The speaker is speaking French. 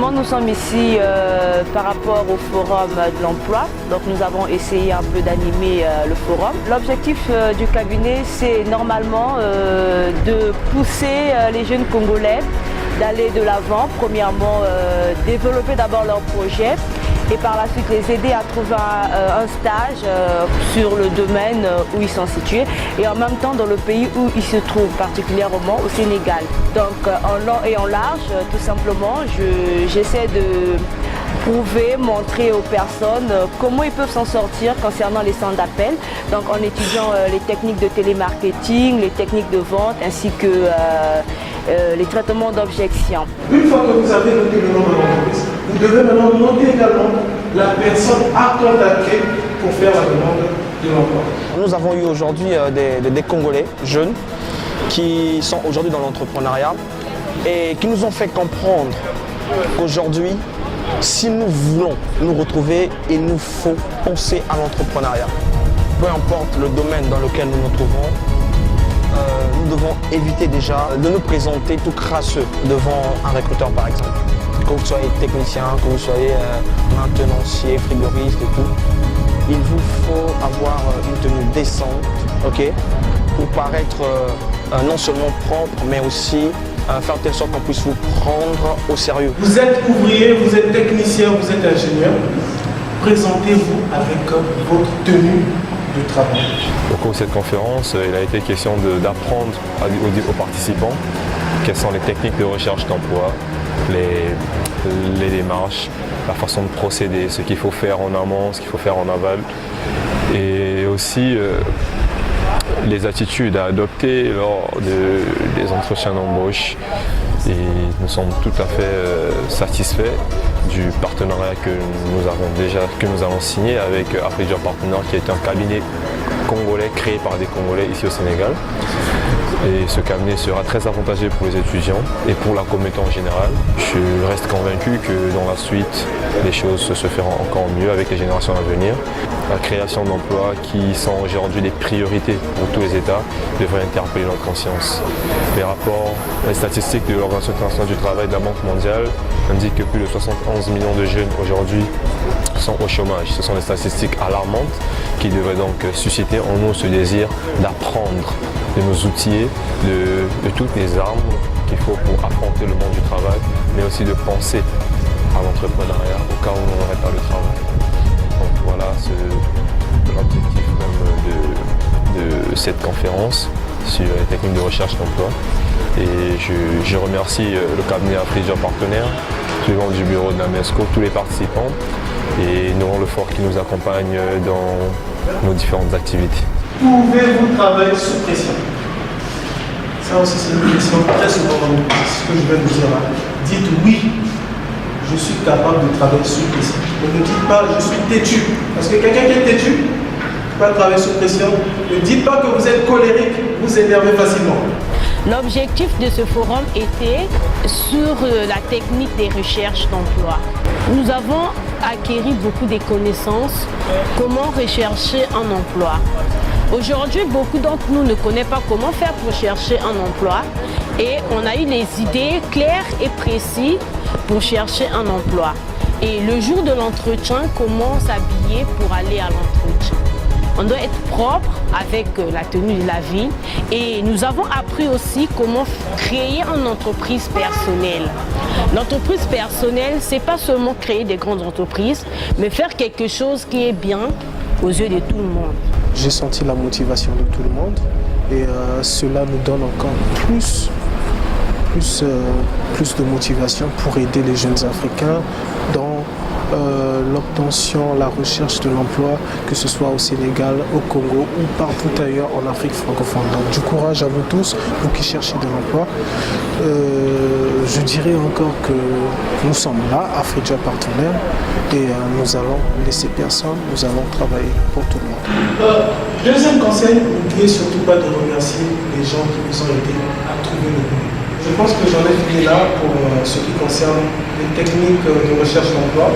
Effectivement, nous sommes ici par rapport au forum de l'emploi. Donc nous avons essayé un peu d'animer le forum. L'objectif du cabinet, c'est normalement de pousser les jeunes Congolais d'aller de l'avant. Premièrement, développer d'abord leur projet et par la suite les aider à trouver un stage sur le domaine où ils sont situés et en même temps dans le pays où ils se trouvent, particulièrement au Sénégal. Donc en long et en large, tout simplement, j'essaie de prouver, montrer aux personnes comment ils peuvent s'en sortir concernant les centres d'appel. Donc en étudiant les techniques de télémarketing, les techniques de vente ainsi que les traitements d'objections. Une fois que vous avez noté le nom de l'entreprise, vous devez maintenant noter également la personne à contacter pour faire la demande de l'emploi. Nous avons eu aujourd'hui des Congolais jeunes qui sont aujourd'hui dans l'entrepreneuriat et qui nous ont fait comprendre qu'aujourd'hui, si nous voulons nous retrouver, il nous faut penser à l'entrepreneuriat. Peu importe le domaine dans lequel nous nous trouvons, nous devons éviter déjà de nous présenter tout crasseux devant un recruteur par exemple. Que vous soyez technicien, que vous soyez maintenancier, frigoriste et tout, il vous faut avoir une tenue décente, ok, pour paraître non seulement propre, mais aussi faire de telle sorte qu'on puisse vous prendre au sérieux. Vous êtes ouvrier, vous êtes technicien, vous êtes ingénieur. Présentez-vous avec votre tenue de travail. Au cours de cette conférence, il a été question d'apprendre aux participants quelles sont les techniques de recherche d'emploi, les démarches, la façon de procéder, ce qu'il faut faire en amont, ce qu'il faut faire en aval, et aussi les attitudes à adopter lors des entretiens d'embauche. Et nous sommes tout à fait satisfaits du partenariat que nous avons signé avec Afrijob Partner, qui est un cabinet congolais créé par des Congolais ici au Sénégal. Et ce cabinet sera très avantageux pour les étudiants et pour la communauté en général. Je reste convaincu que dans la suite, les choses se feront encore mieux avec les générations à venir. La création d'emplois qui sont aujourd'hui des priorités pour tous les États devrait interpeller notre conscience. Les statistiques de l'Organisation internationale du travail de la Banque mondiale indiquent que plus de 71 millions de jeunes aujourd'hui sont au chômage. Ce sont des statistiques alarmantes qui devraient donc susciter en nous ce désir d'apprendre, de nous outiller, de toutes les armes qu'il faut pour affronter le monde du travail, mais aussi de penser à l'entrepreneuriat au cas où on n'aurait pas le travail. Donc voilà l'objectif même de cette conférence sur les techniques de recherche d'emploi. Et je remercie le cabinet Afrijob Partenaire, suivant du bureau de la MESCO, tous les participants et Laurent Lefort qui nous accompagne dans nos différentes activités. Pouvez-vous travailler sous pression? Ça aussi c'est une question très souvent dans le pays, ce que je vais vous dire là. Dites oui, je suis capable de travailler sous pression. Ne dites pas je suis têtu, parce que quelqu'un qui est têtu ne peut pas travailler sous pression. Ne dites pas que vous êtes colérique, vous énervez facilement. L'objectif de ce forum était sur la technique des recherches d'emploi. Nous avons acquis beaucoup de connaissances, comment rechercher un emploi. Aujourd'hui, beaucoup d'entre nous ne connaissent pas comment faire pour chercher un emploi et on a eu les idées claires et précises pour chercher un emploi. Et le jour de l'entretien, comment s'habiller pour aller à l'entretien. On doit être propre avec la tenue de la ville et nous avons appris aussi comment créer une entreprise personnelle. L'entreprise personnelle, c'est pas seulement créer des grandes entreprises, mais faire quelque chose qui est bien aux yeux de tout le monde. J'ai senti la motivation de tout le monde et cela nous donne encore plus de motivation pour aider les jeunes Africains dans l'obtention, la recherche de l'emploi, que ce soit au Sénégal, au Congo ou partout ailleurs en Afrique francophone. Donc du courage à vous tous, vous qui cherchez de l'emploi. Je dirais encore que nous sommes là, Afrijob Partenaire, et nous allons laisser personne, nous allons travailler pour tout le monde. Deuxième conseil, n'oubliez surtout pas de remercier les gens qui vous ont aidé à trouver le boulot. Je pense que j'en ai fini là pour ce qui concerne les techniques de recherche d'emploi.